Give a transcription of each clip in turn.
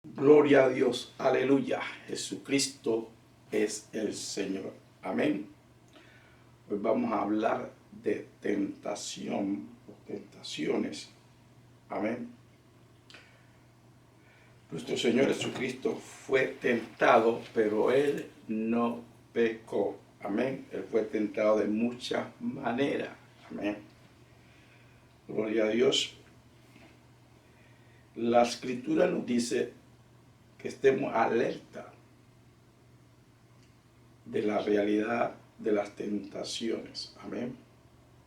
Gloria a Dios, aleluya. Jesucristo es el Señor. Amén. Hoy vamos a hablar de tentación o tentaciones. Amén. Nuestro Señor Jesucristo fue tentado, pero Él no pecó. Amén. Él fue tentado de muchas maneras. Amén. Gloria a Dios. La Escritura nos dice que estemos alerta de la realidad de las tentaciones. Amén.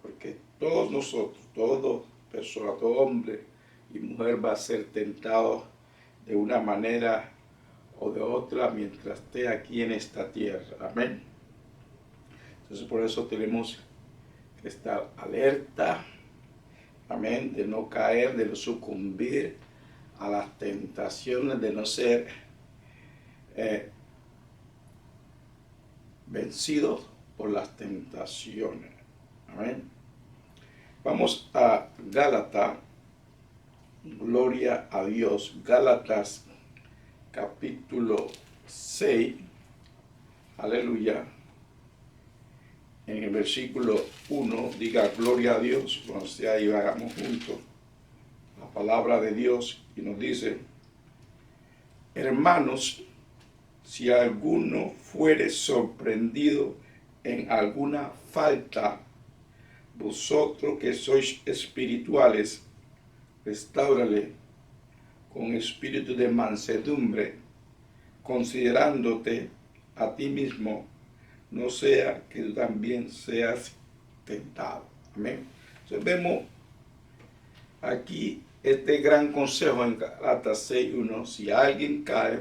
Porque todos nosotros, toda persona, todo hombre y mujer va a ser tentado de una manera o de otra mientras esté aquí en esta tierra. Amén. Entonces por eso tenemos que estar alerta. Amén. De no caer, de no sucumbir a las tentaciones, de no ser vencidos por las tentaciones. Amén. Vamos a Gálatas, gloria a Dios. Gálatas capítulo 6, aleluya. En el versículo 1, diga gloria a Dios, cuando sea ahí hagamos juntos la palabra de Dios y nos dice: hermanos, si alguno fuere sorprendido en alguna falta, vosotros que sois espirituales, restáurale con espíritu de mansedumbre, considerándote a ti mismo, no sea que tú también seas tentado. Amén. Entonces vemos aquí este gran consejo en Gálatas 6:1. Si alguien cae,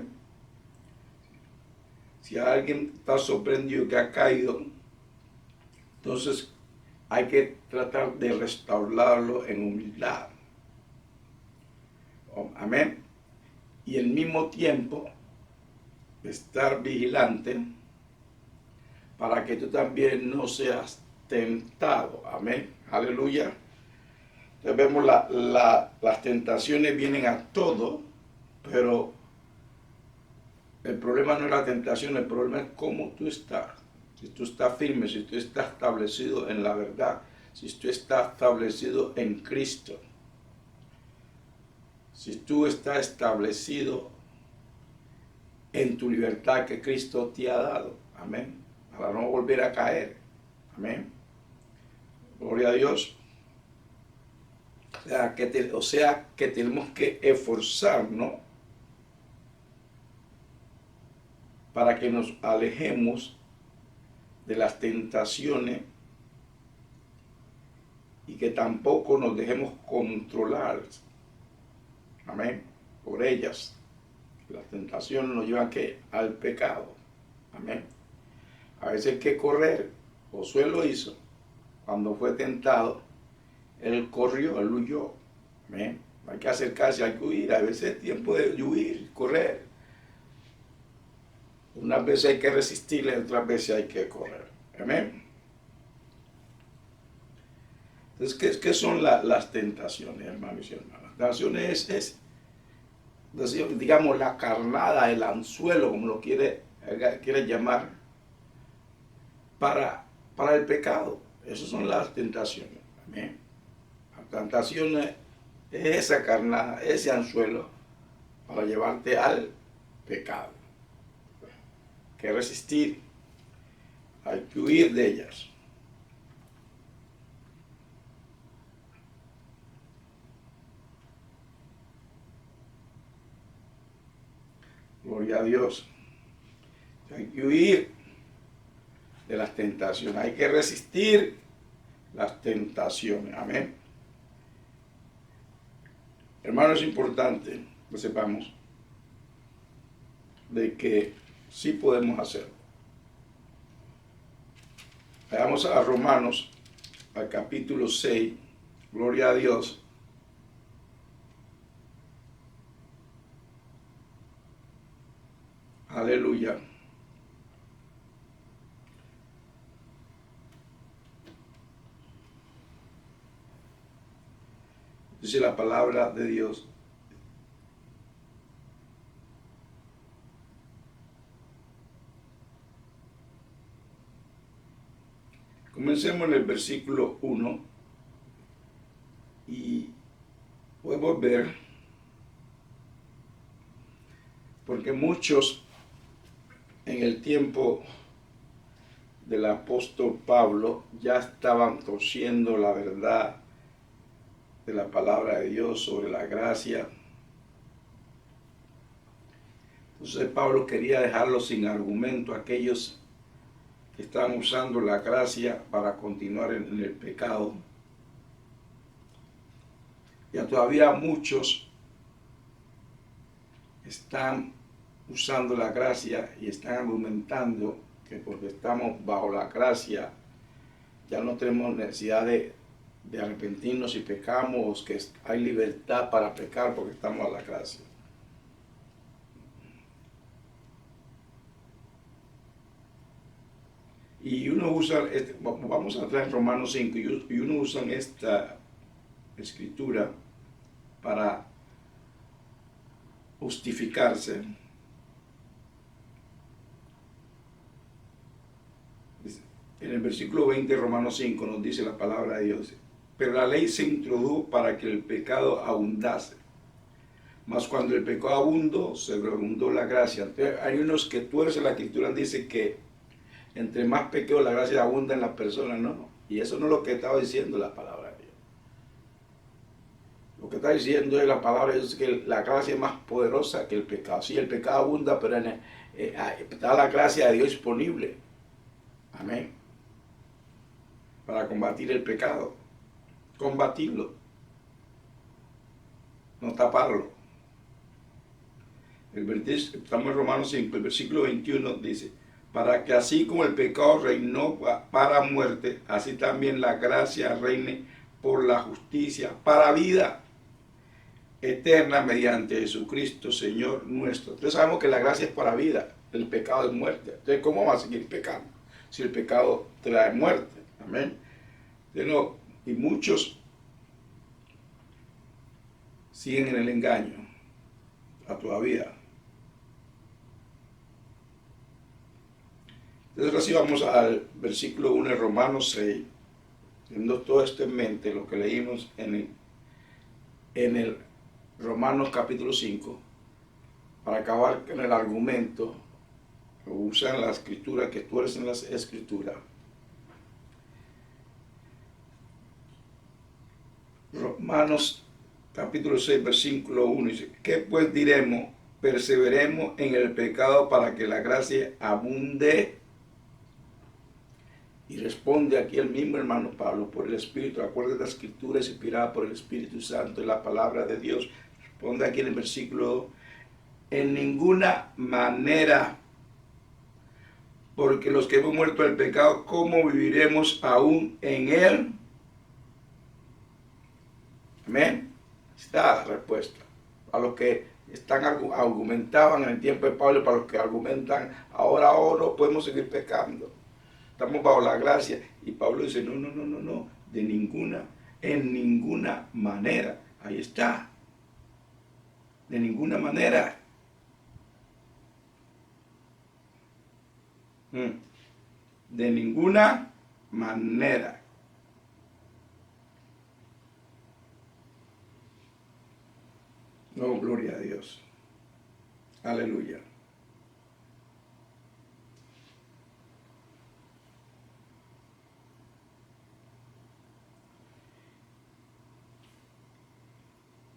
si alguien está sorprendido que ha caído, entonces hay que tratar de restaurarlo en humildad. Amén. Y al mismo tiempo estar vigilante para que tú también no seas tentado. Amén. Aleluya. Entonces vemos las tentaciones vienen a todo, pero el problema no es la tentación, el problema es cómo tú estás. Si tú estás firme, si tú estás establecido en la verdad, si tú estás establecido en Cristo, si tú estás establecido en tu libertad que Cristo te ha dado. Amén. Para no volver a caer. Amén. Gloria a Dios. O sea que tenemos que esforzarnos para que nos alejemos de las tentaciones y que tampoco nos dejemos controlar. Amén. Por ellas. Las tentaciones nos llevan al pecado. Amén. A veces hay que correr. Josué lo hizo. Cuando fue tentado, él corrió, él huyó. Amén. Hay que acercarse, hay que huir. A veces es tiempo de huir, correr. Unas veces hay que resistirle, otras veces hay que correr. Amén. Entonces, ¿qué son las tentaciones, hermanos y hermanas? Las tentaciones es, digamos, la carnada, el anzuelo, como lo quiere llamar, para el pecado. Esas son las tentaciones. Amén. Las tentaciones es esa carnada, ese anzuelo para llevarte al pecado. Hay que resistir, hay que huir de ellas. Gloria a Dios. Hay que huir de las tentaciones, hay que resistir las tentaciones. Amén. Hermanos, es importante que sepamos de que sí podemos hacerlo. Vayamos a Romanos, al capítulo 6, gloria a Dios. Aleluya. Dice la palabra de Dios: comencemos en el versículo 1 y podemos ver, porque muchos en el tiempo del apóstol Pablo ya estaban torciendo la verdad de la palabra de Dios sobre la gracia. Entonces Pablo quería dejarlo sin argumento a aquellos que estaban usando la gracia para continuar en el pecado. Ya todavía muchos están usando la gracia y están argumentando que porque estamos bajo la gracia ya no tenemos necesidad de arrepentirnos si pecamos, que hay libertad para pecar porque estamos a la gracia. Y uno usa, vamos a entrar en Romanos 5, y uno usa esta escritura para justificarse. En el versículo 20 de Romanos 5 nos dice la palabra de Dios: pero la ley se introdujo para que el pecado abundase. Mas cuando el pecado abundó, se abundó la gracia. Entonces, hay unos que tuercen la escritura, dice que entre más pecado la gracia abunda en las personas, ¿no? Y eso no es lo que estaba diciendo la palabra de Dios. Lo que está diciendo es la palabra de Dios, que la gracia es más poderosa que el pecado. Sí, el pecado abunda, pero está la gracia de Dios disponible. Amén. Para combatir el pecado. Combatirlo. No taparlo. Estamos en Romanos 5, el versículo 21 dice: para que así como el pecado reinó para muerte, así también la gracia reine por la justicia para vida eterna mediante Jesucristo, Señor nuestro. Entonces sabemos que la gracia es para vida, el pecado es muerte. Entonces, ¿cómo vamos a seguir pecando si el pecado trae muerte? Amén. Y muchos siguen en el engaño todavía. Entonces, así vamos al versículo 1 de Romanos 6, teniendo todo esto en mente, lo que leímos en el Romanos capítulo 5, para acabar con el argumento que usan la escritura, que tuercen las escrituras. Romanos capítulo 6, versículo 1 dice: ¿qué pues diremos? Perseveremos en el pecado para que la gracia abunde. Y responde aquí el mismo hermano Pablo por el Espíritu. Acuérdate, la escritura es inspirada por el Espíritu Santo y la palabra de Dios. Responde aquí en el versículo 2: en ninguna manera, porque los que hemos muerto al pecado, ¿cómo viviremos aún en él? Amén. Está la respuesta. A los que argumentaban en el tiempo de Pablo, para los que argumentan ahora no podemos seguir pecando. Estamos bajo la gracia. Y Pablo dice: no, en ninguna manera. Ahí está. De ninguna manera. De ninguna manera. No, gloria a Dios. Aleluya.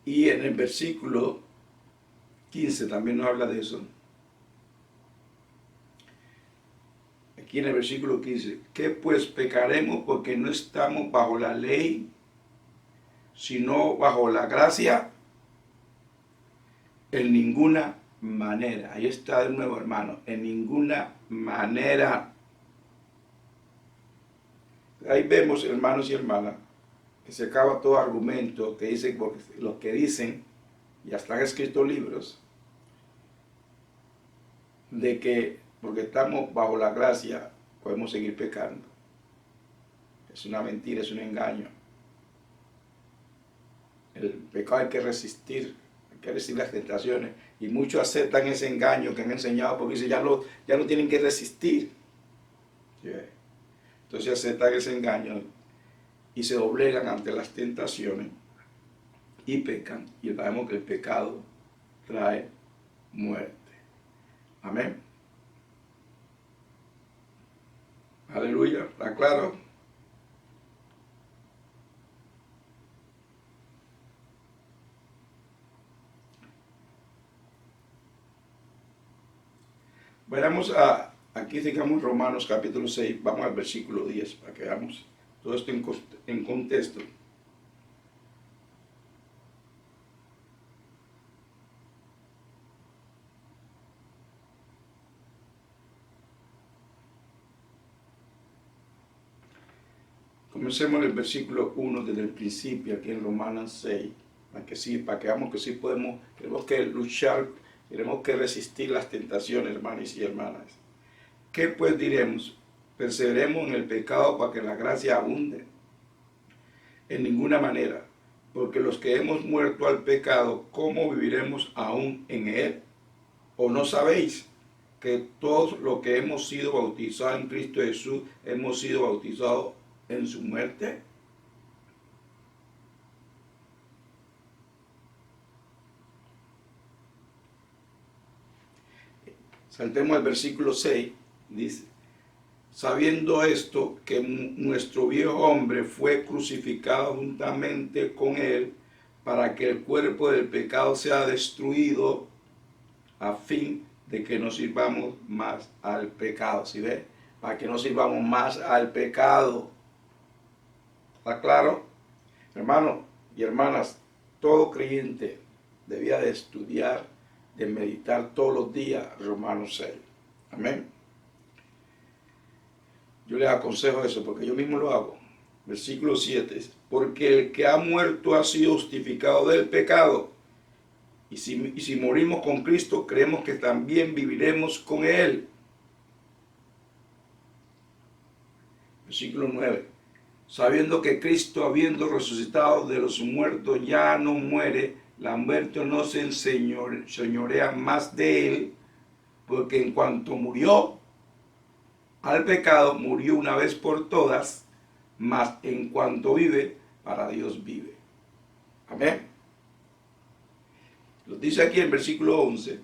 Y en el versículo 15 también nos habla de eso. Aquí en el versículo 15: ¿qué pues pecaremos porque no estamos bajo la ley, sino bajo la gracia? En ninguna manera. Ahí está de nuevo, hermano. En ninguna manera. Ahí vemos, hermanos y hermanas, que se acaba todo argumento que dicen, porque los que dicen, ya están escritos libros, de que porque estamos bajo la gracia podemos seguir pecando. Es una mentira, es un engaño. El pecado hay que resistir las tentaciones, y muchos aceptan ese engaño que han enseñado porque dicen ya no tienen que resistir. Entonces aceptan ese engaño y se doblegan ante las tentaciones y pecan. Y sabemos que el pecado trae muerte. Amén. Aleluya. ¿Está claro? Veremos aquí sigamos Romanos capítulo 6, vamos al versículo 10 para que veamos todo esto en contexto. Comencemos en el versículo 1 desde el principio, aquí en Romanos 6, para que veamos que sí podemos, tenemos que luchar, tenemos que resistir las tentaciones, hermanos y hermanas. ¿Qué pues diremos? ¿Perseveremos en el pecado para que la gracia abunde? En ninguna manera, porque los que hemos muerto al pecado, ¿cómo viviremos aún en él? ¿O no sabéis que todos los que hemos sido bautizados en Cristo Jesús, hemos sido bautizados en su muerte? Saltemos al versículo 6, dice, sabiendo esto, que nuestro viejo hombre fue crucificado juntamente con él, para que el cuerpo del pecado sea destruido, a fin de que no sirvamos más al pecado. ¿Sí ve? Para que no sirvamos más al pecado. ¿Está claro? Hermanos y hermanas, todo creyente debía de estudiar, de meditar todos los días Romanos 6. Amén. Yo les aconsejo eso porque yo mismo lo hago. Versículo 7. Porque el que ha muerto ha sido justificado del pecado. Y si morimos con Cristo, creemos que también viviremos con Él. Versículo 9. Sabiendo que Cristo, habiendo resucitado de los muertos, ya no muere, la muerte no se enseñorea más de Él, porque en cuanto murió al pecado, murió una vez por todas, mas en cuanto vive, para Dios vive. Amén. Lo dice aquí en versículo 11.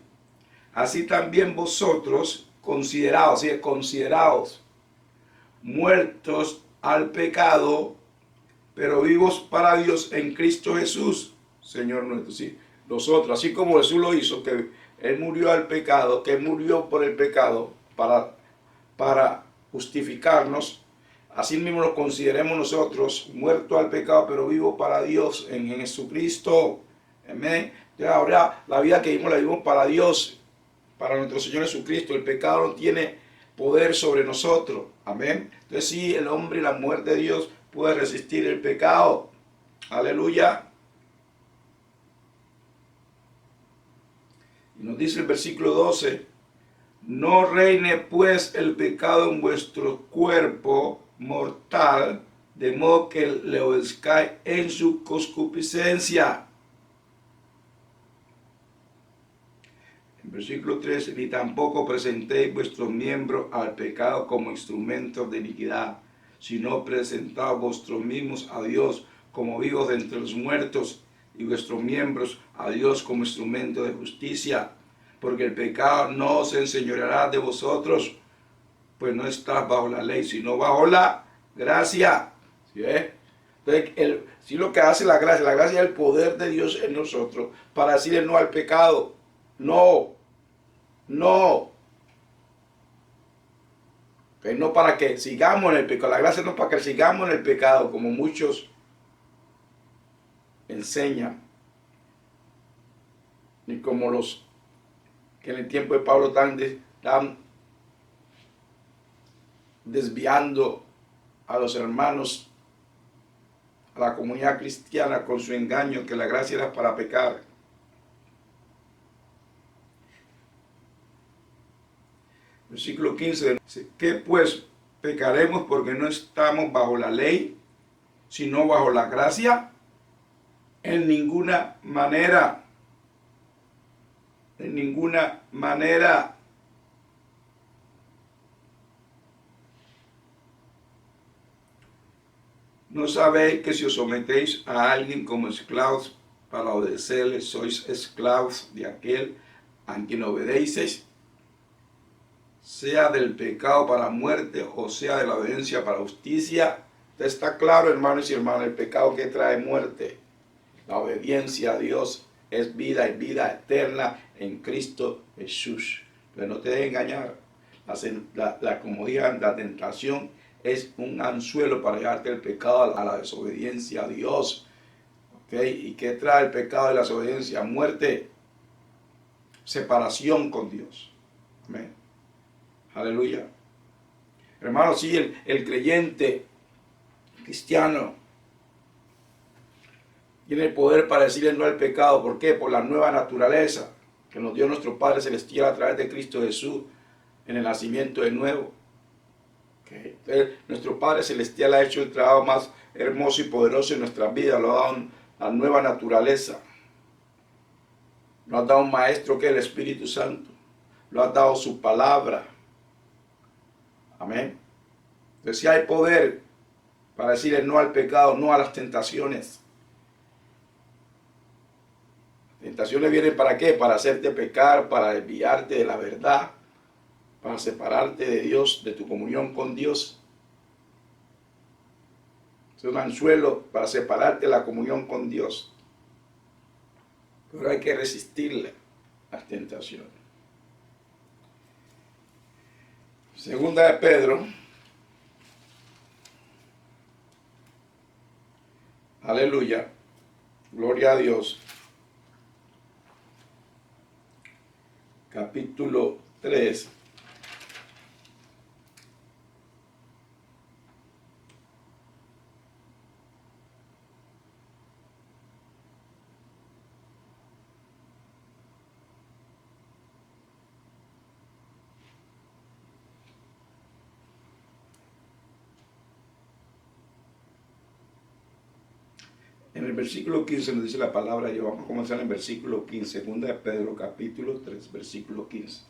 Así también vosotros, consideraos muertos al pecado, pero vivos para Dios en Cristo Jesús, Señor nuestro. Sí, nosotros, así como Jesús lo hizo, que Él murió al pecado, que Él murió por el pecado para justificarnos, así mismo nos consideremos nosotros muertos al pecado, pero vivos para Dios en Jesucristo. Amén. Ahora la vida que vivimos la vivimos para Dios, para nuestro Señor Jesucristo. El pecado no tiene poder sobre nosotros. Amén. Entonces sí, el hombre y la muerte de Dios puede resistir el pecado. Aleluya. Y nos dice el versículo 12. No reine pues el pecado en vuestro cuerpo mortal, de modo que le obedezcáis en su concupiscencia. Versículo 13, ni tampoco presentéis vuestros miembros al pecado como instrumentos de iniquidad, sino presentaos vosotros mismos a Dios como vivos de entre los muertos, y vuestros miembros a Dios como instrumentos de justicia, porque el pecado no se enseñoreará de vosotros, pues no estás bajo la ley, sino bajo la gracia. ¿Sí ves? Entonces, si lo que hace la gracia es el poder de Dios en nosotros para decirle no al pecado. No, que no para que sigamos en el pecado. La gracia no es para que sigamos en el pecado, como muchos enseñan, ni como los que en el tiempo de Pablo están desviando a los hermanos, a la comunidad cristiana con su engaño, que la gracia era para pecar. Versículo 15, ¿qué pues pecaremos porque no estamos bajo la ley, sino bajo la gracia? En ninguna manera. En ninguna manera. ¿No sabéis que si os sometéis a alguien como esclavos para obedecerle, sois esclavos de aquel a quien obedéis, sea del pecado para muerte o sea de la obediencia para justicia? Está claro, hermanos y hermanas, el pecado que trae muerte. La obediencia a Dios es vida y vida eterna en Cristo Jesús. Pero no te dejes engañar. La comodidad, la tentación es un anzuelo para llevarte el pecado a la desobediencia a Dios. ¿Okay? ¿Y qué trae el pecado y la desobediencia? Muerte, separación con Dios. Amén. Aleluya. Hermanos, sí, el creyente cristiano tiene el poder para decirle no al pecado. ¿Por qué? Por la nueva naturaleza que nos dio nuestro Padre Celestial a través de Cristo Jesús en el nacimiento de nuevo. ¿Okay? Entonces, nuestro Padre Celestial ha hecho el trabajo más hermoso y poderoso en nuestras vidas. Lo ha dado la nueva naturaleza. Nos ha dado un maestro que es el Espíritu Santo. Lo ha dado su palabra. Amén. Entonces, si hay poder para decirle no al pecado, no a las tentaciones. Tentaciones vienen ¿para qué? Para hacerte pecar, para desviarte de la verdad, para separarte de Dios, de tu comunión con Dios. Es un anzuelo para separarte de la comunión con Dios. Pero hay que resistirle las tentaciones. Segunda de Pedro. Aleluya. Gloria a Dios. Capítulo 3. En el versículo 15 nos dice la palabra de Dios. Vamos a comenzar en el versículo 15. Segunda de Pedro, capítulo 3, versículo 15.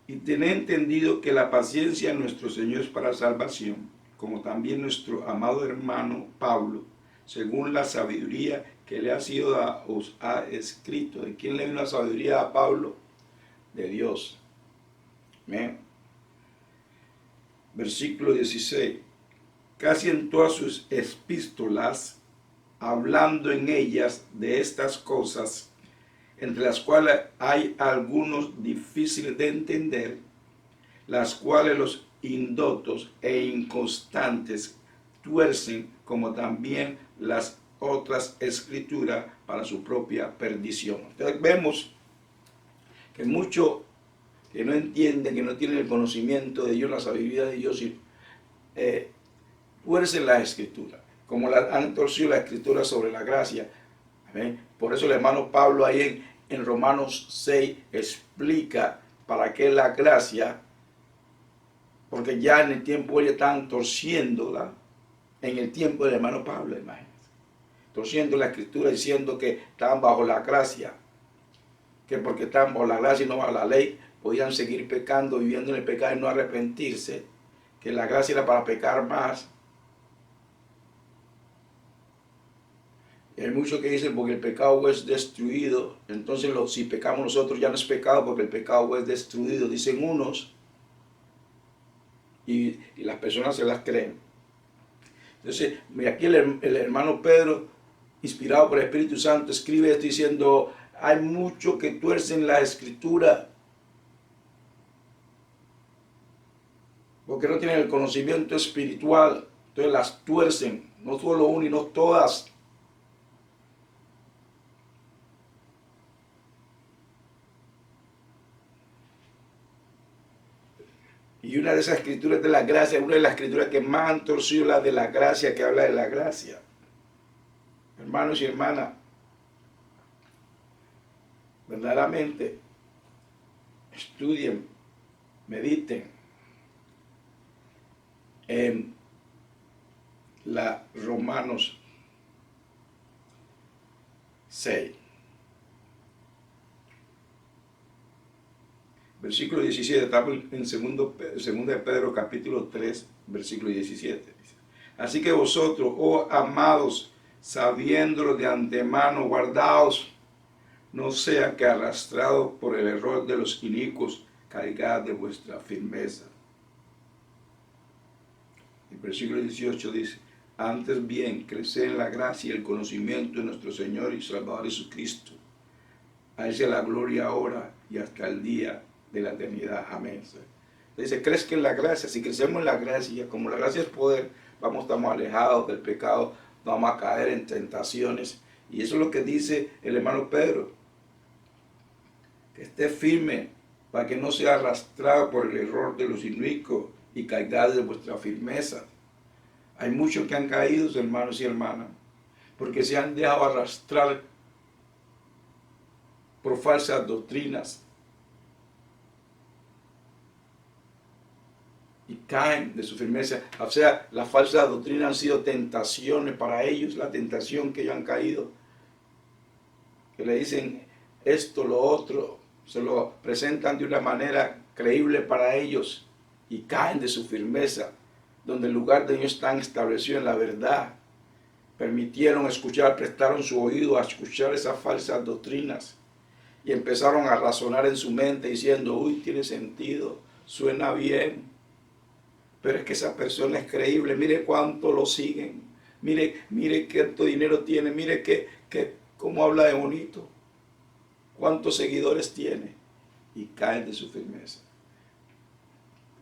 Y tened entendido que la paciencia de nuestro Señor es para salvación, como también nuestro amado hermano Pablo, según la sabiduría que le ha sido dada, os ha escrito. ¿De quién le dio la sabiduría a Pablo? De Dios. Amén. Versículo 16. Casi en todas sus epístolas, hablando en ellas de estas cosas, entre las cuales hay algunos difíciles de entender, las cuales los indotos e inconstantes tuercen, como también las otras escrituras, para su propia perdición. Entonces vemos que muchos que no entienden, que no tienen el conocimiento de Dios, la sabiduría de Dios, tuercen las escrituras, como han torcido la escritura sobre la gracia. ¿Amén? Por eso el hermano Pablo ahí en Romanos 6 explica para qué la gracia, porque ya en el tiempo ellos estaban torciéndola, en el tiempo del hermano Pablo, imagínense, torciendo la escritura diciendo que estaban bajo la gracia, que porque estaban bajo la gracia y no bajo la ley, podían seguir pecando, viviendo en el pecado y no arrepentirse, que la gracia era para pecar más. Y hay muchos que dicen porque el pecado es destruido, entonces si pecamos nosotros ya no es pecado porque el pecado es destruido, dicen unos, y las personas se las creen. Entonces, aquí el hermano Pedro, inspirado por el Espíritu Santo, escribe esto diciendo, hay muchos que tuercen la escritura porque no tienen el conocimiento espiritual, entonces las tuercen, no solo una y no todas. Y una de esas escrituras de la gracia, una de las escrituras que más han torcido, la de la gracia, que habla de la gracia. Hermanos y hermanas, verdaderamente, estudien, mediten en la Romanos 6. Versículo 17, estamos en 2 de Pedro capítulo 3, versículo 17. Dice, Así que vosotros, oh amados, sabiéndolo de antemano, guardaos, no sea que arrastrados por el error de los inicuos, caigáis de vuestra firmeza. El versículo 18 dice, antes bien, creced en la gracia y el conocimiento de nuestro Señor y Salvador Jesucristo. A Él sea la gloria ahora y hasta el día de la eternidad. Amén. Dice, crezca en la gracia. Si crecemos en la gracia, como la gracia es poder, estamos alejados del pecado, vamos a caer en tentaciones. Y eso es lo que dice el hermano Pedro. Que esté firme para que no sea arrastrado por el error de los inicuos y caigáis de vuestra firmeza. Hay muchos que han caído, hermanos y hermanas, porque se han dejado arrastrar por falsas doctrinas y caen de su firmeza. O sea, las falsas doctrinas han sido tentaciones para ellos, la tentación que ellos han caído, que le dicen esto, lo otro, se lo presentan de una manera creíble para ellos y caen de su firmeza, donde el lugar de ellos están establecido en la verdad. Permitieron escuchar, prestaron su oído a escuchar esas falsas doctrinas y empezaron a razonar en su mente diciendo, uy, tiene sentido, suena bien, pero es que esa persona es creíble, mire cuánto lo siguen, mire cuánto dinero tiene, mire cómo habla de bonito, cuántos seguidores tiene, y caen de su firmeza.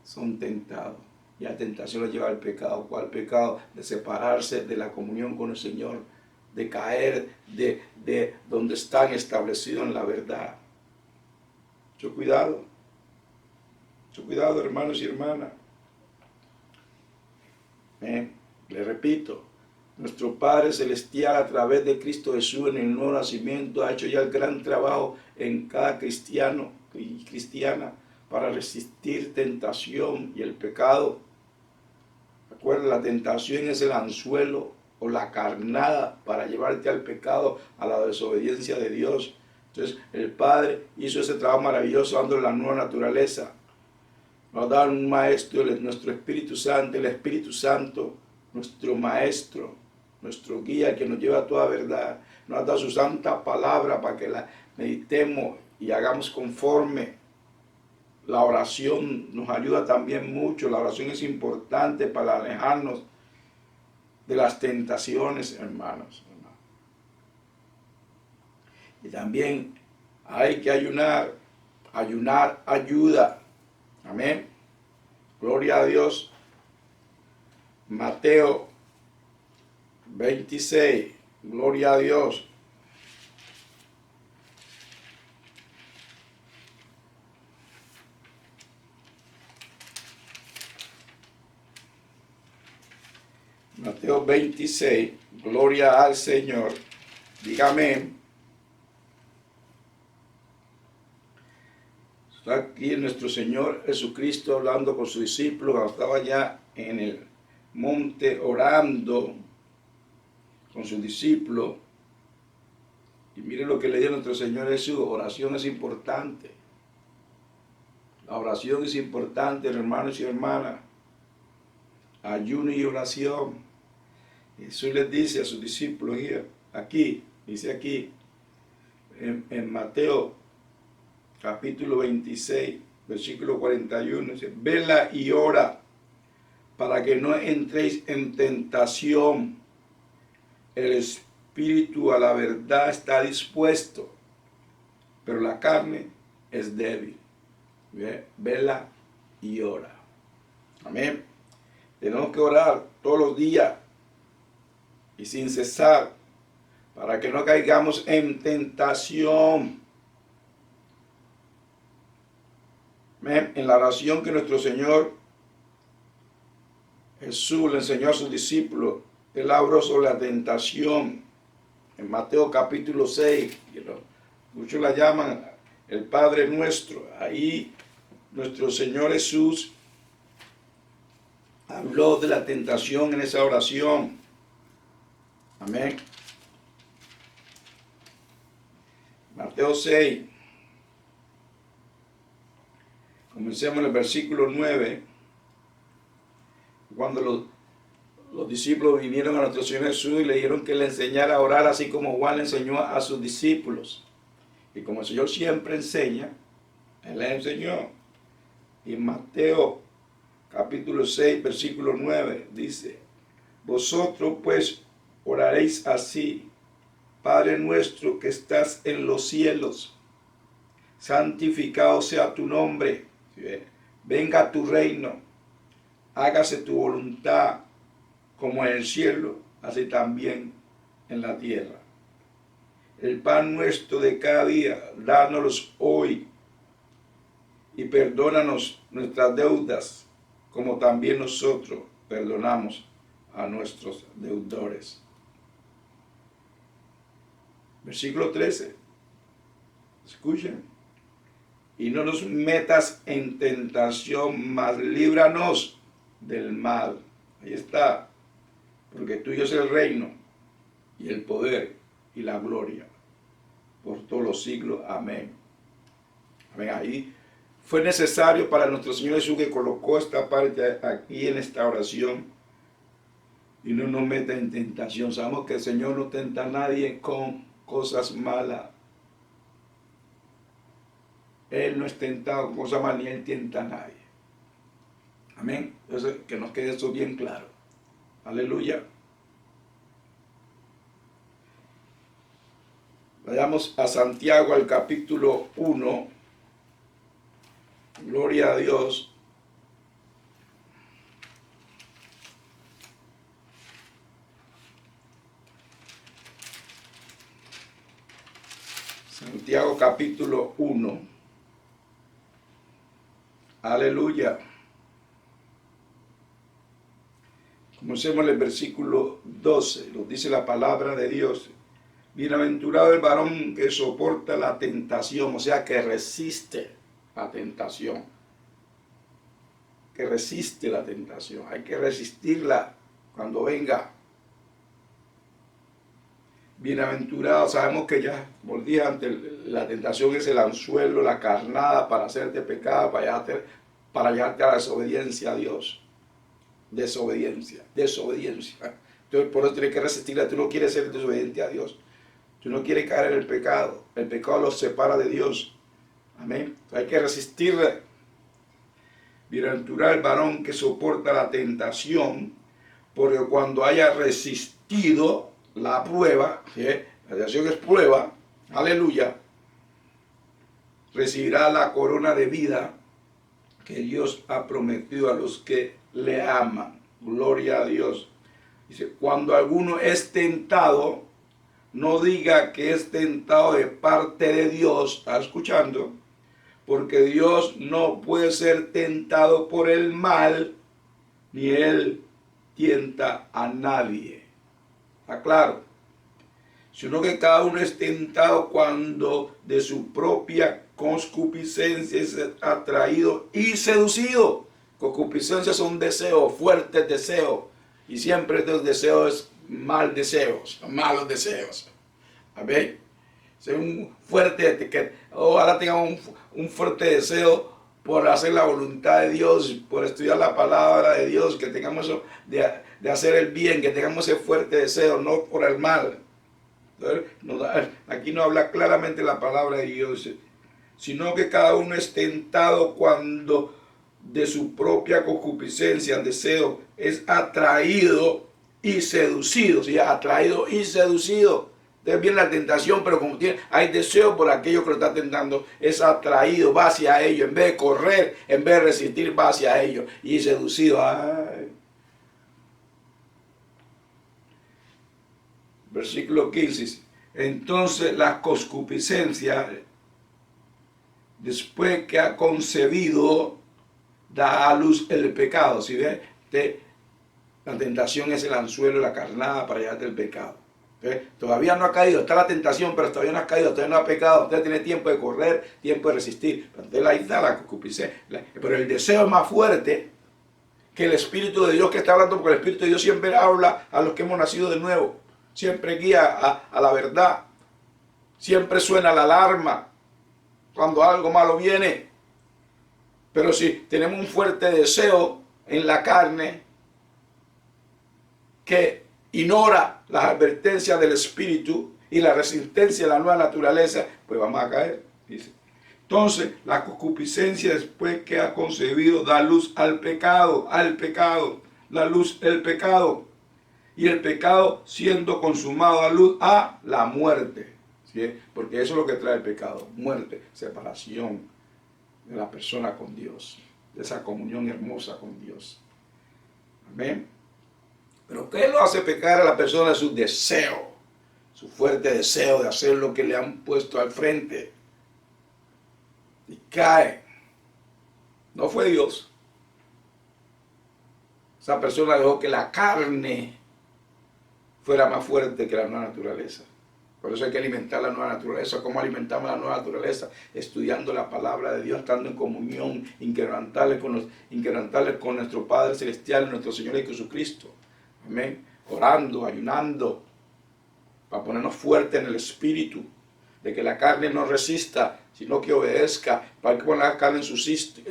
Son tentados. Y la tentación los lleva al pecado. ¿Cuál pecado? De separarse de la comunión con el Señor, de caer de donde están establecidos en la verdad. Mucho cuidado, hermanos y hermanas. Le repito, nuestro Padre Celestial a través de Cristo Jesús en el nuevo nacimiento ha hecho ya el gran trabajo en cada cristiano y cristiana para resistir tentación y el pecado. Recuerda, la tentación es el anzuelo o la carnada para llevarte al pecado, a la desobediencia de Dios. Entonces el Padre hizo ese trabajo maravilloso dándole la nueva naturaleza. Nos da un maestro, nuestro Espíritu Santo, el Espíritu Santo, nuestro maestro, nuestro guía que nos lleva a toda verdad. Nos ha dado su santa palabra para que la meditemos y hagamos conforme. La oración nos ayuda también mucho. La oración es importante para alejarnos de las tentaciones, hermanos. Y también hay que ayunar. Ayunar ayuda. Amén. Gloria a Dios. Mateo 26. Gloria a Dios. Mateo 26, gloria al Señor. Dígame. Está aquí nuestro Señor Jesucristo hablando con sus discípulos. Estaba ya en el monte orando con sus discípulos. Y miren lo que le dio nuestro Señor Jesús. Oración es importante. La oración es importante, hermanos y hermanas. Ayuno y oración. Jesús les dice a sus discípulos aquí, dice aquí, en Mateo capítulo 26, versículo 41, dice, vela y ora para que no entréis en tentación. El espíritu a la verdad está dispuesto, pero la carne es débil. Vela y ora. Amén. Tenemos que orar todos los días y sin cesar para que no caigamos en tentación. Amén. En la oración que nuestro Señor Jesús le enseñó a sus discípulos, Él habló sobre la tentación. En Mateo capítulo 6, muchos la llaman el Padre Nuestro. Ahí nuestro Señor Jesús habló de la tentación en esa oración. Amén. Mateo 6. Comencemos en el versículo 9. Cuando los discípulos vinieron a nuestro Señor Jesús y le dijeron que le enseñara a orar así como Juan le enseñó a sus discípulos. Y como el Señor siempre enseña, Él les enseñó. Y en Mateo capítulo 6, versículo 9 dice: vosotros pues oraréis así: Padre nuestro que estás en los cielos, santificado sea tu nombre, venga tu reino, hágase tu voluntad como en el cielo, así también en la tierra. El pan nuestro de cada día, dánoslo hoy, y perdónanos nuestras deudas, como también nosotros perdonamos a nuestros deudores. Versículo 13. Escuchen. Y no nos metas en tentación, mas líbranos del mal. Ahí está. Porque tuyo es el reino, y el poder, y la gloria, por todos los siglos. Amén. Amén. Ahí fue necesario para nuestro Señor Jesús, que colocó esta parte aquí en esta oración. Y no nos meta en tentación. Sabemos que el Señor no tenta a nadie con cosas malas. Él no es tentado con cosas malas, ni Él tienta a nadie. Amén. Entonces, que nos quede eso bien claro. Aleluya. Vayamos a Santiago, al capítulo 1. Gloria a Dios. Santiago capítulo 1. Aleluya. Comencemos el versículo 12. Nos dice la palabra de Dios: bienaventurado el varón que soporta la tentación, o sea, que resiste la tentación. Que resiste la tentación. Hay que resistirla cuando venga. Bienaventurado, sabemos que ya, como dije antes, la tentación es el anzuelo, la carnada para hacerte pecado, para llevarte a la desobediencia a Dios. Desobediencia. Entonces, por eso tienes que resistirla. Tú no quieres ser desobediente a Dios. Tú no quieres caer en el pecado. El pecado los separa de Dios. Amén. Entonces, hay que resistirle. Bienaventurado el varón que soporta la tentación, porque cuando haya resistido la prueba, ¿sí? La tentación es prueba, aleluya, recibirá la corona de vida que Dios ha prometido a los que le aman. Gloria a Dios. Dice: cuando alguno es tentado, no diga que es tentado de parte de Dios. ¿Está escuchando? Porque Dios no puede ser tentado por el mal, ni Él tienta a nadie. ¿Está claro? Sino que cada uno es tentado cuando de su propia concupiscencia es atraído y seducido. Concupiscencia son deseos, fuertes deseos. Y siempre estos deseos mal deseos, malos deseos. ¿Amén? Es un fuerte, que ojalá tengamos un fuerte deseo por hacer la voluntad de Dios, por estudiar la palabra de Dios, que tengamos eso de hacer el bien, que tengamos ese fuerte deseo, no por el mal. Entonces, aquí no habla claramente la palabra de Dios, sino que cada uno es tentado cuando de su propia concupiscencia, deseo, es atraído y seducido. ¿Sí? Atraído y seducido. Entonces viene la tentación, pero como hay deseo por aquello que lo está tentando, es atraído, va hacia ello. En vez de correr, en vez de resistir, va hacia ello. Y seducido. Ay. Versículo 15. Entonces la concupiscencia, después que ha concebido, da a luz el pecado. ¿Sí ve? La tentación es el anzuelo, la carnada para llevarte el pecado. Todavía no ha caído, está la tentación, pero todavía no ha caído, todavía no ha pecado. Usted tiene tiempo de correr, tiempo de resistir. Entonces ahí está la concupiscencia. Pero el deseo es más fuerte que el Espíritu de Dios que está hablando, porque el Espíritu de Dios siempre habla a los que hemos nacido de nuevo. Siempre guía a la verdad. Siempre suena la alarma cuando algo malo viene. Pero si tenemos un fuerte deseo en la carne, que ignora las advertencias del Espíritu y la resistencia a la nueva naturaleza, pues vamos a caer, dice. Entonces, la concupiscencia, después que ha concebido, da luz al pecado, la luz del pecado. Y el pecado, siendo consumado, da luz a la muerte. ¿Sí? Porque eso es lo que trae el pecado, muerte, separación de la persona con Dios, de esa comunión hermosa con Dios. Amén. Pero ¿qué lo hace pecar a la persona? Su deseo, su fuerte deseo de hacer lo que le han puesto al frente. Y cae. No fue Dios. Esa persona dejó que la carne fuera más fuerte que la nueva naturaleza. Por eso hay que alimentar la nueva naturaleza. ¿Cómo alimentamos la nueva naturaleza? Estudiando la palabra de Dios, estando en comunión, inquebrantable con nuestro Padre Celestial, nuestro Señor Jesucristo. Amén. Orando, ayunando, para ponernos fuertes en el Espíritu, de que la carne no resista, sino que obedezca, para que poner la carne en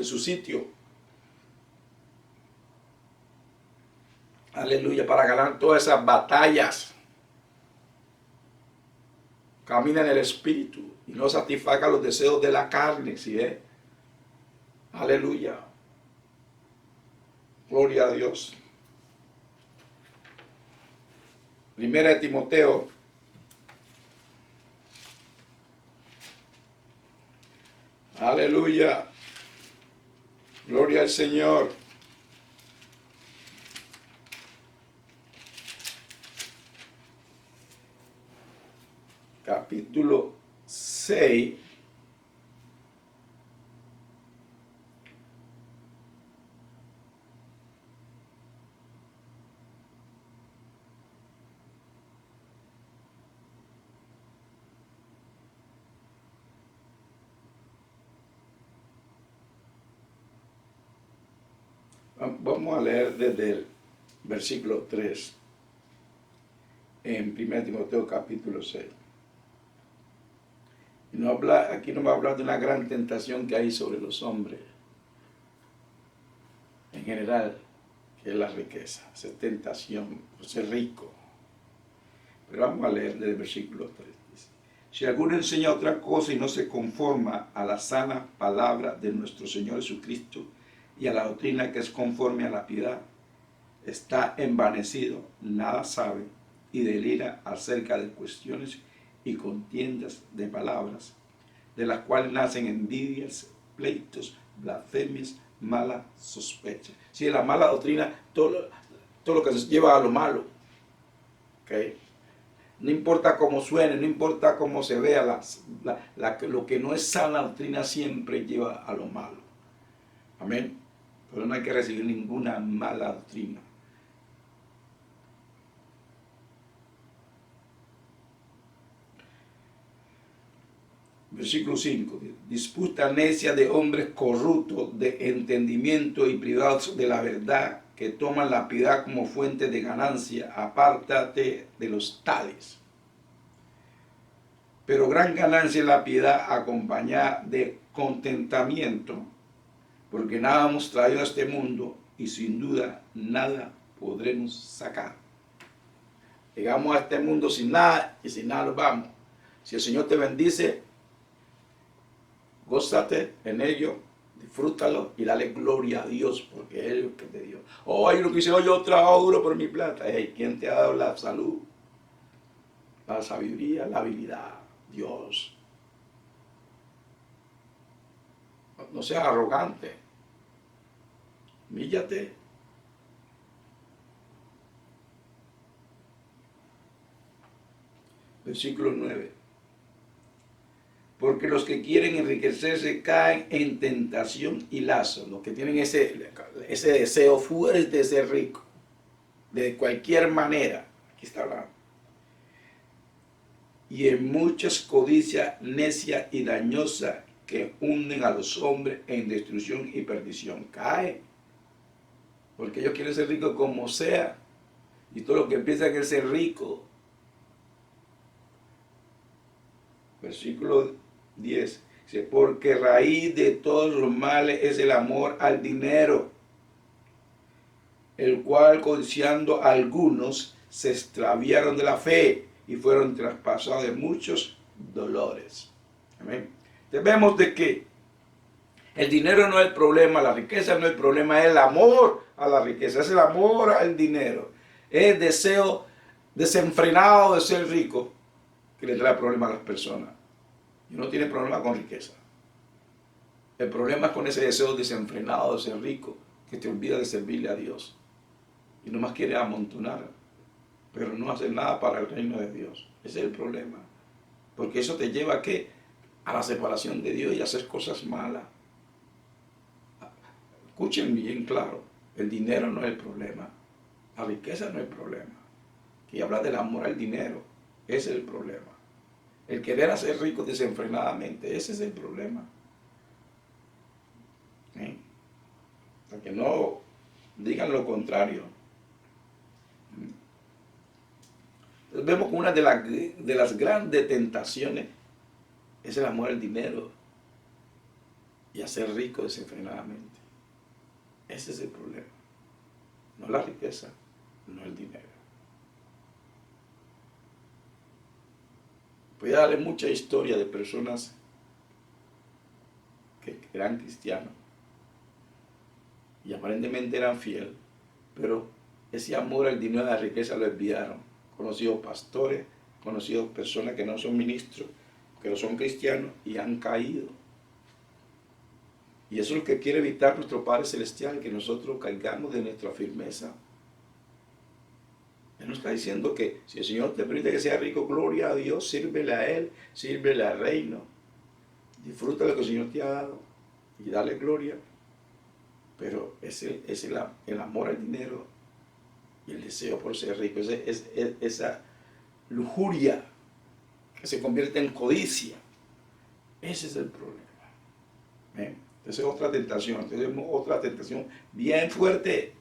su sitio. Aleluya, para ganar todas esas batallas. Camina en el Espíritu y no satisfaga los deseos de la carne, ¿sí ve? Aleluya. Gloria a Dios. Primera de Timoteo. Aleluya. Gloria al Señor. Capítulo 6. Vamos a leer desde el versículo 3 en 1 Timoteo capítulo 6. Y aquí no va a hablar de una gran tentación que hay sobre los hombres en general, que es la riqueza, esa tentación, ser rico. Pero vamos a leer desde el versículo 3. Dice: si alguno enseña otra cosa y no se conforma a la sana palabra de nuestro Señor Jesucristo y a la doctrina que es conforme a la piedad, está envanecido, nada sabe y delira acerca de cuestiones y contiendas de palabras, de las cuales nacen envidias, pleitos, blasfemias, mala sospecha. Si la mala doctrina, todo lo que se lleva a lo malo. ¿Okay? No importa cómo suene, no importa cómo se vea, lo que no es sana doctrina siempre lleva a lo malo. Amén. Pero no hay que recibir ninguna mala doctrina. Versículo 5. Disputa necia de hombres corruptos de entendimiento y privados de la verdad, que toman la piedad como fuente de ganancia. Apártate de los tales. Pero gran ganancia es la piedad acompañada de contentamiento, porque nada hemos traído a este mundo y sin duda nada podremos sacar. Llegamos a este mundo sin nada y sin nada nos vamos. Si el Señor te bendice, gózate en ello, disfrútalo y dale gloria a Dios, porque Él es el que te dio. Oh, hay uno que dice: oh, yo trabajo duro por mi plata. Hey, ¿quién te ha dado la salud, la sabiduría, la habilidad? Dios. No seas arrogante. Humíllate. Versículo 9. Porque los que quieren enriquecerse caen en tentación y lazo. Los que tienen ese deseo fuerte de ser rico, de cualquier manera, aquí está hablando. Y en muchas codicias necia y dañosa que hunden a los hombres en destrucción y perdición. Cae. Porque ellos quieren ser ricos como sea. Y todo lo que piensan es ser rico. Versículo 10. Dice: porque raíz de todos los males es el amor al dinero, el cual codiciando a algunos se extraviaron de la fe y fueron traspasados de muchos dolores. Amén. Debemos de que el dinero no es el problema, la riqueza no es el problema, es el amor a la riqueza, es el amor al dinero, es el deseo desenfrenado de ser rico que le trae problemas a las personas. Y no tiene problema con riqueza. El problema es con ese deseo desenfrenado de ser rico, que te olvida de servirle a Dios. Y nomás quiere amontonar, pero no hacer nada para el reino de Dios. Ese es el problema. Porque eso te lleva ¿a qué? A la separación de Dios y a hacer cosas malas. Escuchen bien claro, el dinero no es el problema, la riqueza no es el problema. Aquí habla del amor al dinero, ese es el problema. El querer hacer rico desenfrenadamente, ese es el problema. ¿Sí? Para que no digan lo contrario. Entonces vemos que una de las grandes tentaciones es el amor al dinero y hacer rico desenfrenadamente. Ese es el problema. No la riqueza, no el dinero. Voy a darle mucha historia de personas que eran cristianos y aparentemente eran fieles, pero ese amor al dinero y a la riqueza lo olvidaron. Conocido pastores, conocido personas que no son ministros, que no son cristianos y han caído. Y eso es lo que quiere evitar nuestro Padre Celestial, que nosotros caigamos de nuestra firmeza. Él nos está diciendo que si el Señor te permite que sea rico, gloria a Dios, sírvele a Él, sírvele al reino. Disfruta de lo que el Señor te ha dado y dale gloria. Pero es el amor al dinero y el deseo por ser rico, esa lujuria que se convierte en codicia. Ese es el problema. ¿Eh? Esa es otra tentación, tenemos otra tentación bien fuerte.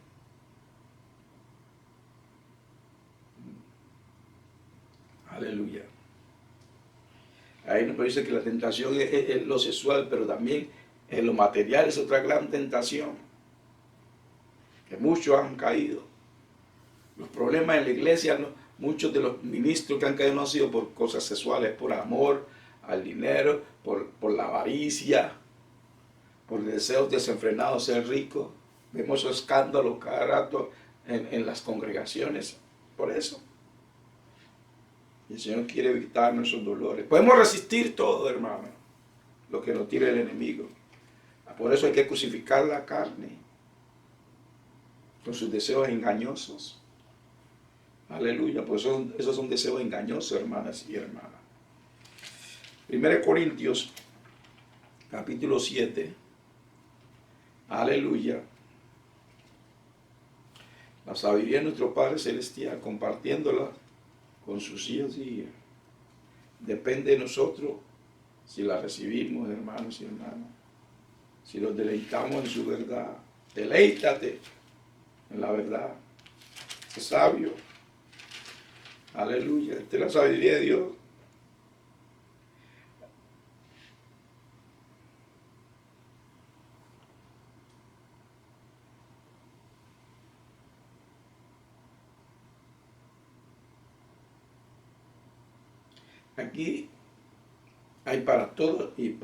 Aleluya. Ahí nos dice que la tentación es lo sexual, pero también en lo material es otra gran tentación. Que muchos han caído. Los problemas en la iglesia, muchos de los ministros que han caído no han sido por cosas sexuales, por amor al dinero, por la avaricia, por deseos desenfrenados de ser rico. Vemos esos escándalos cada rato en las congregaciones. Por eso. Y el Señor quiere evitar nuestros dolores. Podemos resistir todo, hermano, lo que nos tire el enemigo. Por eso hay que crucificar la carne con sus deseos engañosos. Aleluya, pues esos son deseos engañosos, hermanas y hermanas. 1 Corintios, capítulo 7. Aleluya. La sabiduría de nuestro Padre Celestial, compartiéndola con sus hijos y hijas. Depende de nosotros si la recibimos, hermanos y hermanas. Si los deleitamos en su verdad. Deleítate en la verdad. Es sabio. Aleluya. Esta es la sabiduría de Dios. Aquí hay para todo y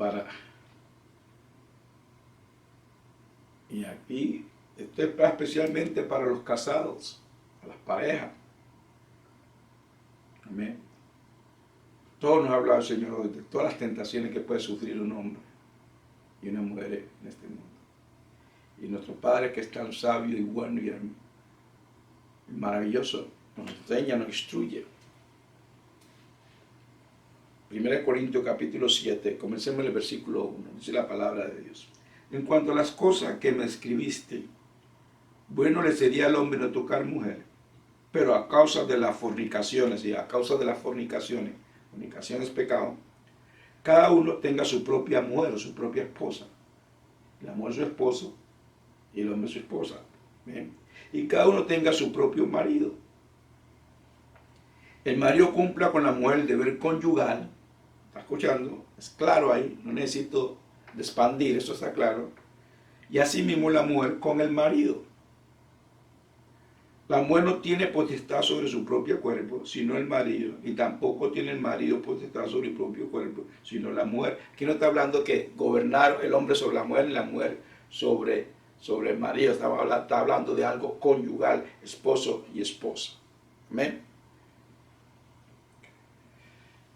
aquí esto es especialmente para los casados, a las parejas. Amén. Todo nos ha hablado el Señor de todas las tentaciones que puede sufrir un hombre y una mujer en este mundo. Y nuestro Padre, que es tan sabio y bueno y maravilloso, nos enseña, nos instruye. 1 Corintios capítulo 7, comencemos en el versículo 1, dice la palabra de Dios. En cuanto a las cosas que me escribiste, bueno le sería al hombre no tocar mujer, pero a causa de las fornicaciones, fornicación es pecado, cada uno tenga su propia mujer o su propia esposa. La mujer su esposo y el hombre su esposa. ¿Bien? Y cada uno tenga su propio marido. El marido cumpla con la mujer el deber conyugal. ¿Está escuchando? Es claro ahí, no necesito expandir, eso está claro. Y así mismo la mujer con el marido. La mujer no tiene potestad sobre su propio cuerpo, sino el marido, y tampoco tiene el marido potestad sobre el propio cuerpo, sino la mujer. Aquí no está hablando que gobernar el hombre sobre la mujer y la mujer sobre el marido. Está hablando de algo conyugal, esposo y esposa. Amén.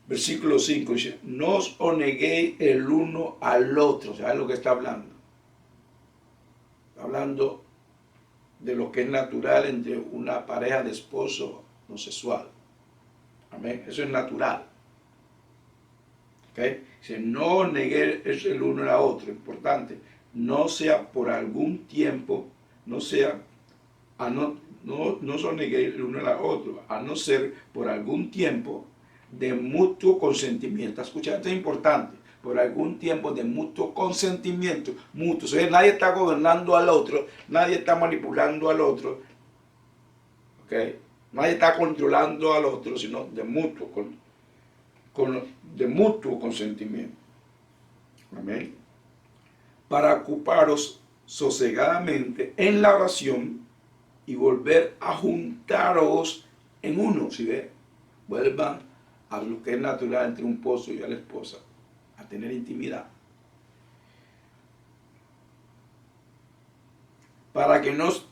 Versículo 5 dice, no os neguéis el uno al otro. ¿Sabes lo que está hablando? Está hablando de lo que es natural entre una pareja de esposo no sexual. Amén. Eso es natural. ¿Okay? Dice, no neguéis el uno al otro. Importante. No sea por algún tiempo, no sea, no os neguéis el uno al otro, a no ser por algún tiempo de mutuo consentimiento. Escucha, esto es importante. Por algún tiempo de mutuo consentimiento, mutuo. O sea, nadie está gobernando al otro, nadie está manipulando al otro, ¿okay? Nadie está controlando al otro, sino de mutuo, de mutuo consentimiento. Amén. Para ocuparos sosegadamente en la oración y volver a juntaros en uno. ¿Sí ve? Vuelvan a lo que es natural entre un esposo y a la esposa, a tener intimidad. Para que nos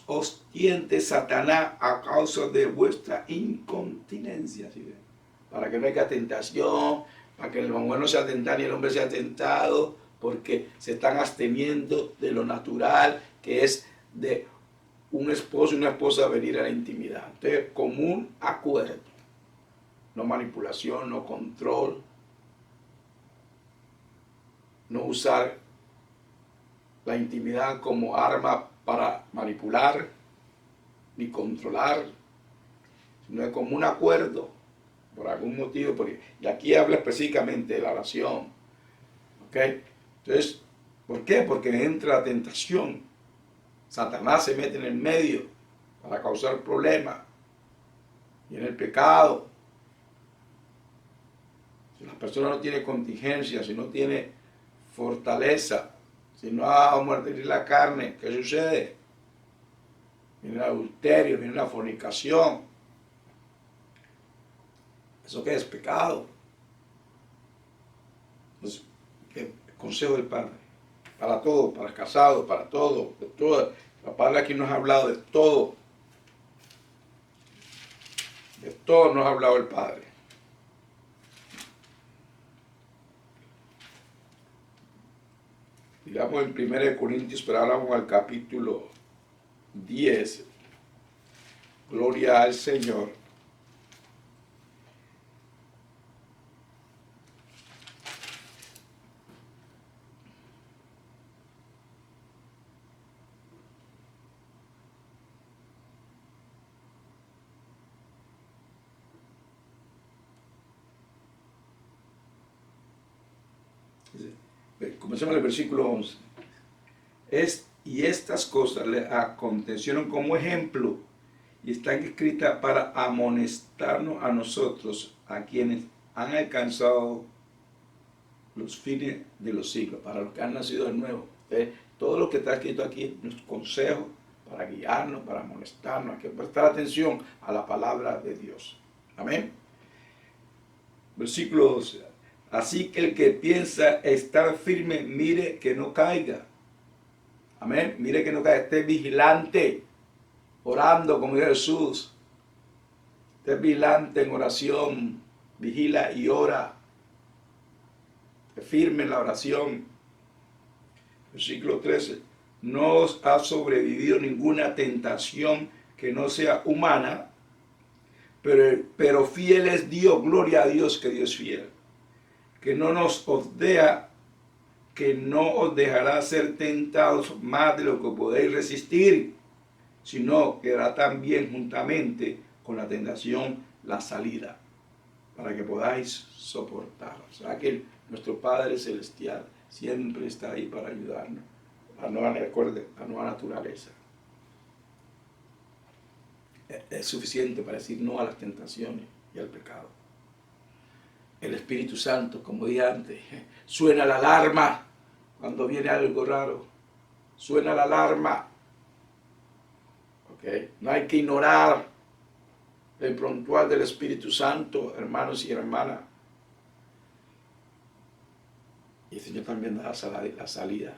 os tiente Satanás a causa de vuestra incontinencia. ¿Sí? Para que no haya tentación, para que el hombre no sea tentado ni el hombre sea tentado, porque se están absteniendo de lo natural, que es de un esposo y una esposa venir a la intimidad. Entonces, común acuerdo. No manipulación, no control, no usar la intimidad como arma para manipular ni controlar, sino es como un acuerdo por algún motivo, porque, y aquí habla específicamente de la oración. ¿Okay? Entonces, ¿por qué? Porque entra la tentación. Satanás se mete en el medio para causar problemas y en el pecado. Si la persona no tiene contingencia, si no tiene fortaleza, si no va a morder la carne, ¿qué sucede? Viene el adulterio, viene la fornicación. ¿Eso qué es? Pecado. Entonces, el consejo del Padre, para todo, para casados, para todo, de todo. El Padre aquí nos ha hablado de todo. De todo nos ha hablado el Padre. Digamos en 1 Corintios, pero ahora vamos al capítulo 10. Gloria al Señor. Comencemos el versículo 11. Y estas cosas le acontecieron como ejemplo y están escritas para amonestarnos a nosotros, a quienes han alcanzado los fines de los siglos, para los que han nacido de nuevo. Todo lo que está escrito aquí es un consejo para guiarnos, para amonestarnos, hay que prestar atención a la palabra de Dios. Amén. Versículo 12. Así que el que piensa estar firme, mire que no caiga. Amén. Mire que no caiga, esté vigilante, orando como dijo Jesús. Esté vigilante en oración, vigila y ora. Esté firme en la oración. Versículo 13. No os ha sobrevivido ninguna tentación que no sea humana, pero fiel es Dios, gloria a Dios que Dios es fiel. Que no os dejará ser tentados más de lo que podéis resistir, sino que dará también juntamente con la tentación la salida, para que podáis soportar. O sea que nuestro Padre Celestial siempre está ahí para ayudarnos, la nueva naturaleza. Es suficiente para decir no a las tentaciones y al pecado. El Espíritu Santo, como dije antes, suena la alarma cuando viene algo raro. Suena la alarma. ¿Okay? No hay que ignorar el prontuario del Espíritu Santo, hermanos y hermanas. Y el Señor también da la salida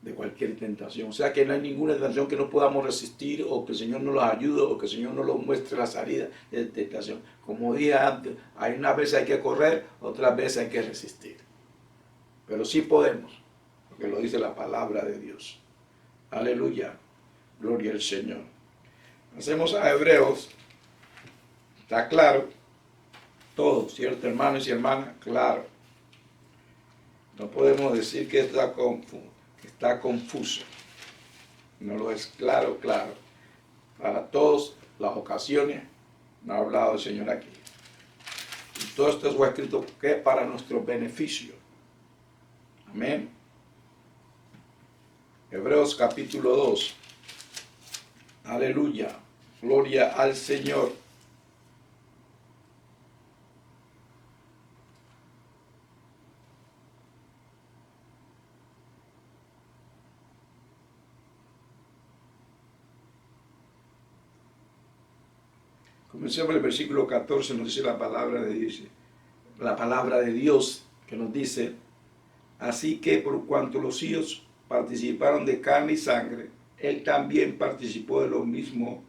de cualquier tentación. O sea que no hay ninguna tentación que no podamos resistir, o que el Señor nos los ayude, o que el Señor nos los muestre la salida de tentación. Como dije antes, hay unas veces hay que correr, otras veces hay que resistir. Pero sí podemos, porque lo dice la palabra de Dios. Aleluya. Gloria al Señor. Hacemos a Hebreos. Está claro. Todo, ¿cierto, hermanos y hermanas? Claro. No podemos decir que está confuso. No lo es. Claro, claro. Para todas las ocasiones nos ha hablado el Señor aquí. Y todo esto fue escrito que es para nuestro beneficio. Amén. Hebreos capítulo 2. Aleluya. Gloria al Señor. Comencemos el versículo 14, nos dice la palabra de Dios, que nos dice: así que por cuanto los hijos participaron de carne y sangre, él también participó de lo mismo.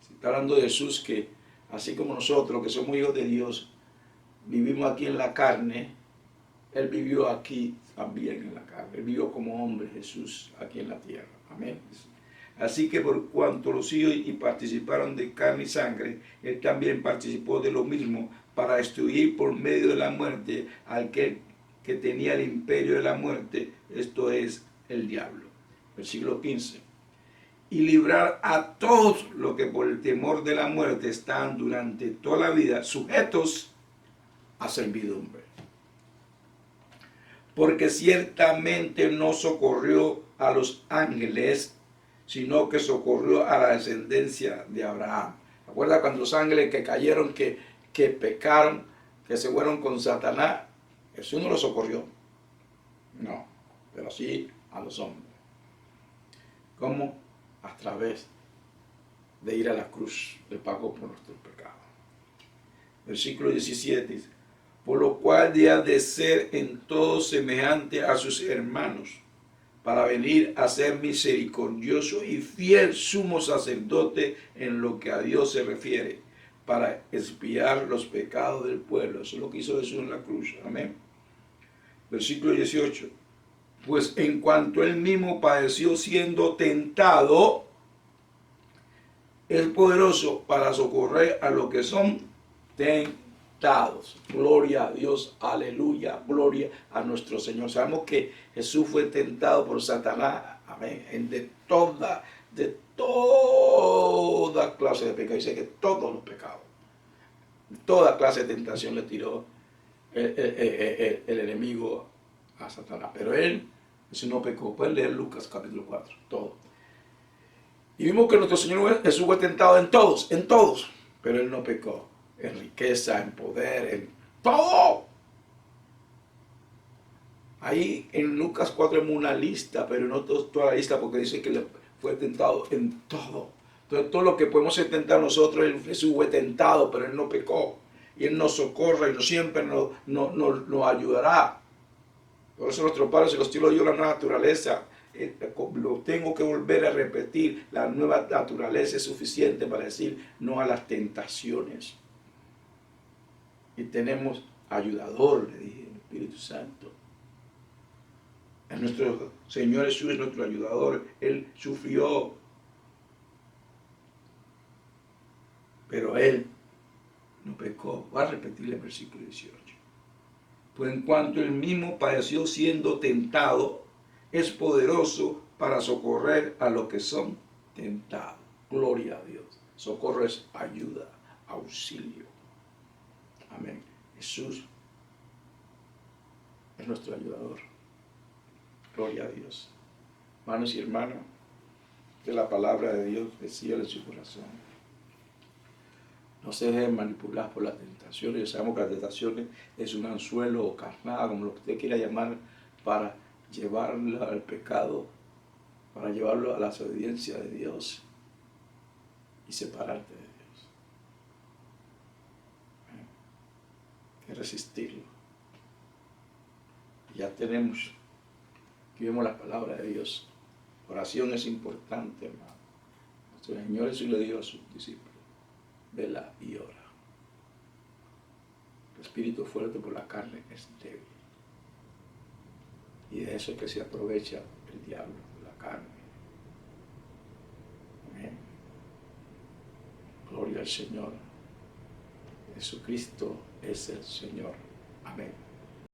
Se está hablando de Jesús, que así como nosotros, que somos hijos de Dios, vivimos aquí en la carne, él vivió aquí también en la carne. Él vivió como hombre, Jesús, aquí en la tierra. Amén. Así que por cuanto los hijos y participaron de carne y sangre, él también participó de lo mismo, para destruir por medio de la muerte al que tenía el imperio de la muerte, esto es, el diablo. Versículo 15. Y librar a todos los que por el temor de la muerte están durante toda la vida sujetos a servidumbre. Porque ciertamente no socorrió a los ángeles, sino que socorrió a la descendencia de Abraham. ¿Recuerda cuando los ángeles que cayeron, que pecaron, que se fueron con Satanás? Jesús no los socorrió. No, pero sí a los hombres. ¿Cómo? A través de ir a la cruz, de pago por nuestros pecados. Versículo 17 dice: por lo cual debe de ser en todo semejante a sus hermanos, para venir a ser misericordioso y fiel sumo sacerdote en lo que a Dios se refiere, para expiar los pecados del pueblo. Eso es lo que hizo Jesús en la cruz. Amén. Versículo 18. Pues en cuanto él mismo padeció siendo tentado, es poderoso para socorrer a los que son tentados. Gloria a Dios, aleluya, gloria a nuestro Señor. Sabemos que Jesús fue tentado por Satanás, amén, de toda clase de pecado. Dice que todos los pecados, toda clase de tentación le tiró el enemigo a Satanás. Pero él, Jesús no pecó. Pueden leer Lucas capítulo 4, todo. Y vimos que nuestro Señor Jesús fue tentado en todos, pero él no pecó. En riqueza, en poder, en todo. Ahí en Lucas 4 vemos una lista, pero no toda la lista, porque dice que le fue tentado en todo. Entonces todo lo que podemos ser tentados nosotros, Jesús fue tentado, pero él no pecó. Y él nos socorre y siempre nos ayudará. Por eso nuestro Padre Celestial nos dio la nueva naturaleza. Lo tengo que volver a repetir. La nueva naturaleza es suficiente para decir no a las tentaciones. Y tenemos ayudador, le dije, el Espíritu Santo. Nuestro Señor Jesús es nuestro ayudador. Él sufrió, pero él no pecó. Voy a repetir el versículo 18. Pues en cuanto él mismo padeció siendo tentado, es poderoso para socorrer a los que son tentados. Gloria a Dios. Socorro es ayuda, auxilio. Amén. Jesús es nuestro ayudador. Gloria a Dios. Hermanos y hermanas, que la palabra de Dios decía en su corazón. No se dejen manipular por las tentaciones. Ya sabemos que las tentaciones es un anzuelo o carnada, como lo que usted quiera llamar, para llevarla al pecado. para llevarlo a la desobediencia de Dios y separarte de Dios. Hay que resistirlo. Ya tenemos, aquí vemos la palabra de Dios. Oración es importante, hermano. El Señor Jesús le dijo a sus discípulos: vela y ora. El espíritu fuerte por la carne es débil. Y de eso es que se aprovecha el diablo, de la carne. Amén. Gloria al Señor. Jesucristo es el Señor. Amén.